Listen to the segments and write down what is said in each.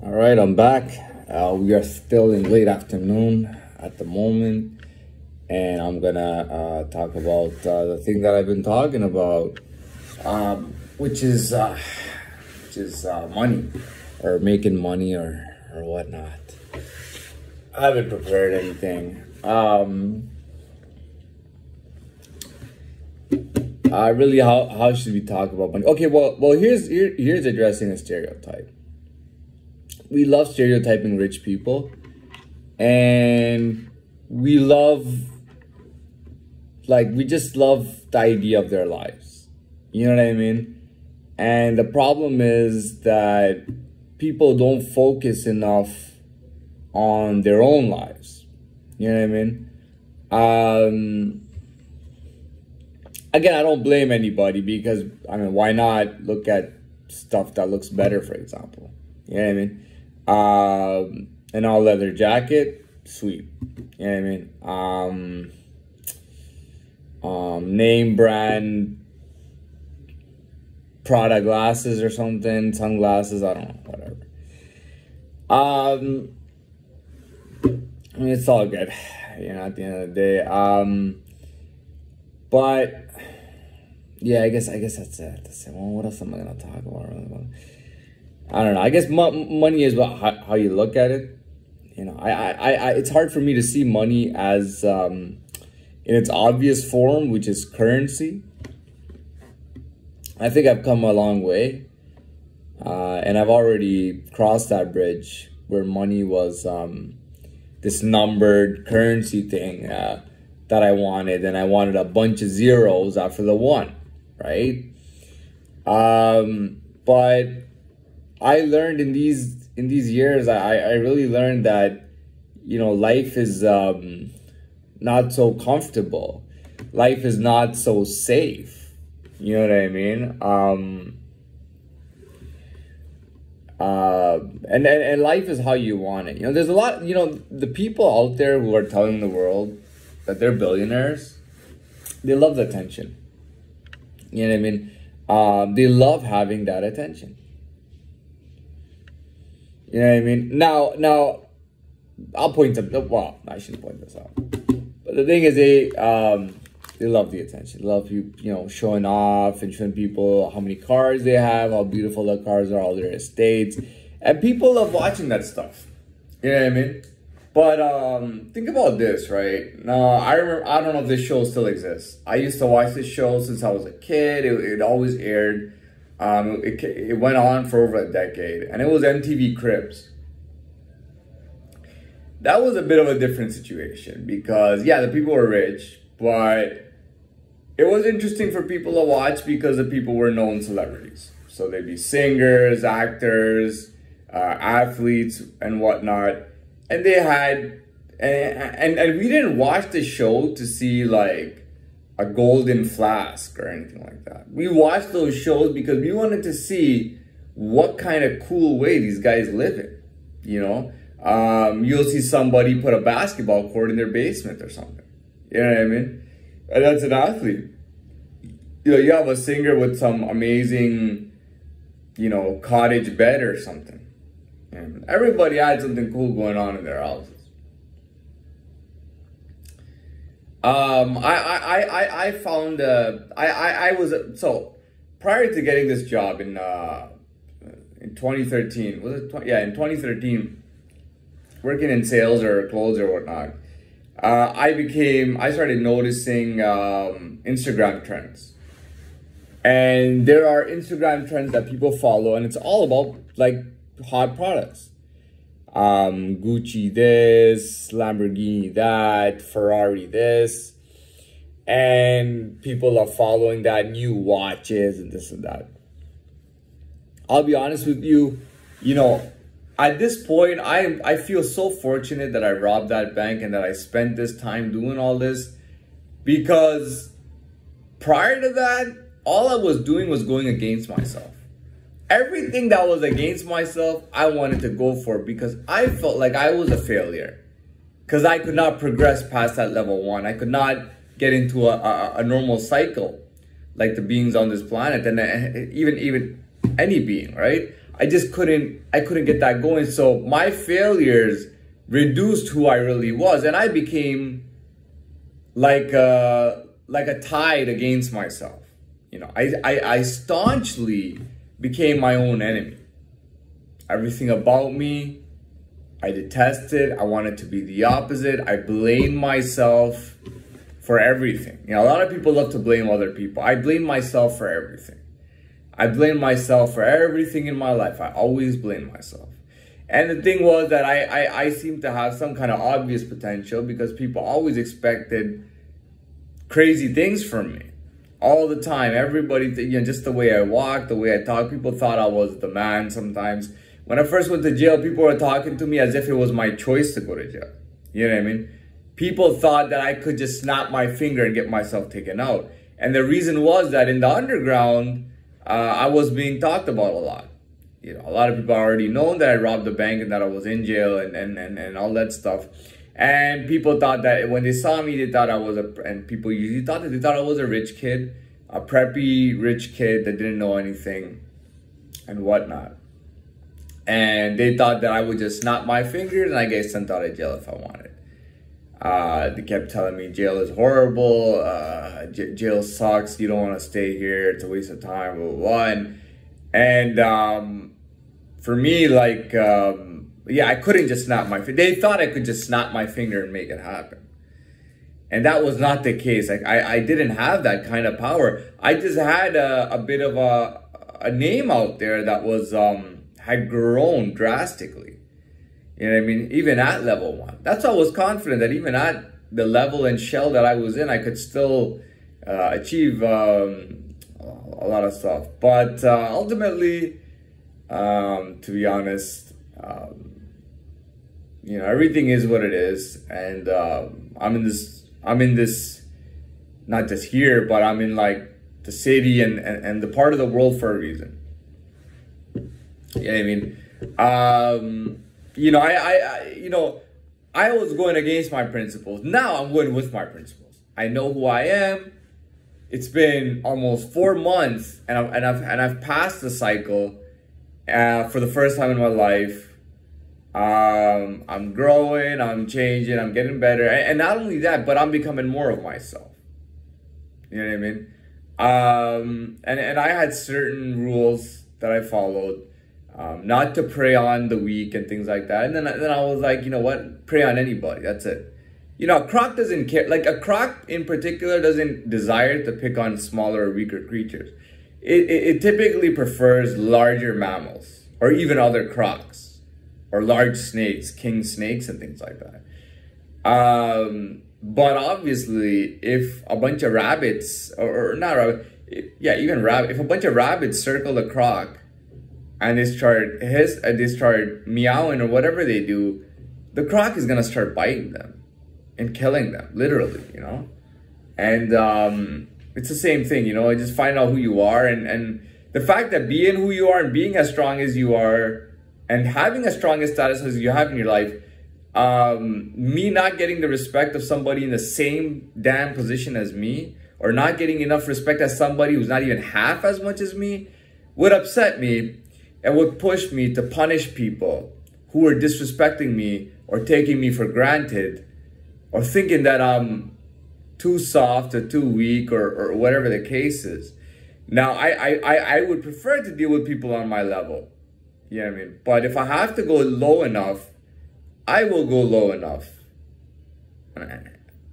All right, I'm back. We are still in late afternoon at the moment, and I'm gonna talk about the thing that I've been talking about, which is money, or making money, or whatnot. I haven't prepared anything. Really, how should we talk about money? Okay, well, here's addressing a stereotype. We love stereotyping rich people, and we just love the idea of their lives. You know what I mean? And the problem is that people don't focus enough on their own lives. You know what I mean? Again, I don't blame anybody because, why not look at stuff that looks better, for example? You know what I mean? An all leather jacket, sweet. You know what I mean? Name brand Prada glasses or something, sunglasses, I don't know, whatever. It's all good, at the end of the day. But yeah, I guess that's it. Well, what else am I gonna talk about? I don't know. I guess money is about how you look at it. It's hard for me to see money as in its obvious form, which is currency. I think I've come a long way, and I've already crossed that bridge where money was this numbered currency thing that I wanted, and I wanted a bunch of zeros after the one, right? But I learned in these years, I really learned that, life is not so comfortable. Life is not so safe. You know what I mean? And life is how you want it. There's a lot, the people out there who are telling the world that they're billionaires, they love the attention. You know what I mean? They love having that attention. You know what I mean? Now, I'll point them. Well, I shouldn't point this out. But the thing is, they love the attention. They love you, showing off and showing people how many cars they have, how beautiful the cars are, all their estates, and people love watching that stuff. You know what I mean? But think about this, right? Now, I don't know if this show still exists. I used to watch this show since I was a kid. It always aired. It went on for over a decade, and it was MTV Cribs. That was a bit of a different situation because, yeah, the people were rich, but it was interesting for people to watch because the people were known celebrities. So they'd be singers, actors, athletes, and whatnot. And they had, and we didn't watch the show to see like a golden flask or anything like that. We watched those shows because we wanted to see what kind of cool way these guys live in. You'll see somebody put a basketball court in their basement or something. You know what I mean? And that's an athlete. You have a singer with some amazing, cottage bed or something. And everybody had something cool going on in their houses. I found I was so prior to getting this job in 2013, was it? Yeah, in 2013, working in sales or clothes or whatnot. I started noticing Instagram trends. And there are Instagram trends that people follow, and it's all about like hot products. Gucci this, Lamborghini that, Ferrari this. And people are following that, new watches and this and that. I'll be honest with you, at this point, I feel so fortunate that I robbed that bank and that I spent this time doing all this, because prior to that, all I was doing was going against myself. Everything that was against myself, I wanted to go for because I felt like I was a failure. Because I could not progress past that level 1. I could not get into a normal cycle like the beings on this planet, and even any being, right? I couldn't get that going. So my failures reduced who I really was, and I became like a tide against myself. You know, I staunchly became my own enemy. Everything about me, I detested. I wanted to be the opposite. I blamed myself for everything. You know, a lot of people love to blame other people. I blame myself for everything. I blame myself for everything in my life. I always blame myself. And the thing was that I seemed to have some kind of obvious potential because people always expected crazy things from me all the time. Everybody, you know, just the way I walked, the way I talked, people thought I was the man sometimes. When I first went to jail, people were talking to me as if it was my choice to go to jail. You know what I mean? People thought that I could just snap my finger and get myself taken out. And the reason was that in the underground, I was being talked about a lot. You know, a lot of people already known that I robbed the bank and that I was in jail and all that stuff. And people thought that when they saw me, they thought I was and people usually thought that they thought I was a rich kid, a preppy rich kid that didn't know anything and whatnot. And they thought that I would just snap my fingers and I get sent out of jail if I wanted. They kept telling me jail is horrible, jail sucks, you don't want to stay here, it's a waste of time, blah, blah, blah. And for me, like, yeah, I couldn't just snap my finger. They thought I could just snap my finger and make it happen. And that was not the case. Like, I didn't have that kind of power. I just had a bit of a name out there that was, had grown drastically. You know what I mean? Even at level 1. That's why I was confident that even at the level and shell that I was in, I could still achieve a lot of stuff. But ultimately, to be honest, you know, everything is what it is. And I'm in this, not just here, but I'm in like the city and the part of the world for a reason. You know what I mean? You know, I was going against my principles. Now I'm going with my principles. I know who I am. It's been almost 4 months, and I've passed the cycle for the first time in my life. I'm growing, I'm changing, I'm getting better, and not only that, but I'm becoming more of myself. You know what I mean? And I had certain rules that I followed. Not to prey on the weak and things like that. And then I was like, you know what? Prey on anybody. That's it. You know, a croc doesn't care. Like, a croc in particular doesn't desire to pick on smaller or weaker creatures. It typically prefers larger mammals or even other crocs or large snakes, king snakes and things like that. But obviously, if a bunch of rabbits, or not rabbit, yeah, even rabbit, if a bunch of rabbits circle a croc, and they start meowing or whatever they do, the croc is gonna start biting them and killing them, literally, you know? And it's the same thing, you know, just find out who you are, and the fact that being who you are and being as strong as you are and having as strong a status as you have in your life, me not getting the respect of somebody in the same damn position as me, or not getting enough respect as somebody who's not even half as much as me, would upset me. And would push me to punish people who were disrespecting me or taking me for granted or thinking that I'm too soft or too weak or whatever the case is. Now, I would prefer to deal with people on my level. You know what I mean? But if I have to go low enough, I will go low enough.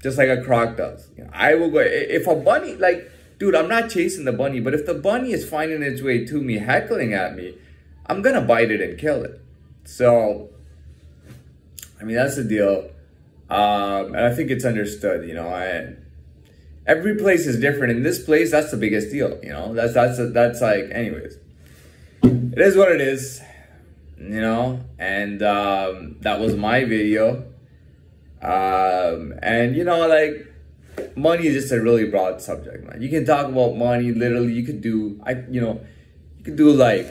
Just like a croc does. You know, I will go. If a bunny, like, dude, I'm not chasing the bunny, but if the bunny is finding its way to me, heckling at me, I'm gonna bite it and kill it. So, I mean, that's the deal. And I think it's understood, you know. Every place is different. In this place, that's the biggest deal, you know. That's like, anyways. It is what it is, you know. And that was my video. And, you know, like, money is just a really broad subject, man. You can talk about money, literally. You could do, you could do like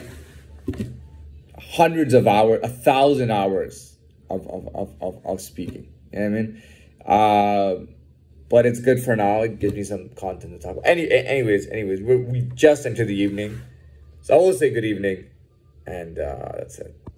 hundreds of hours, 1,000 hours of speaking. You know what I mean? But it's good for now. It gives me some content to talk about. Anyways, we just entered the evening. So I will say good evening. And that's it.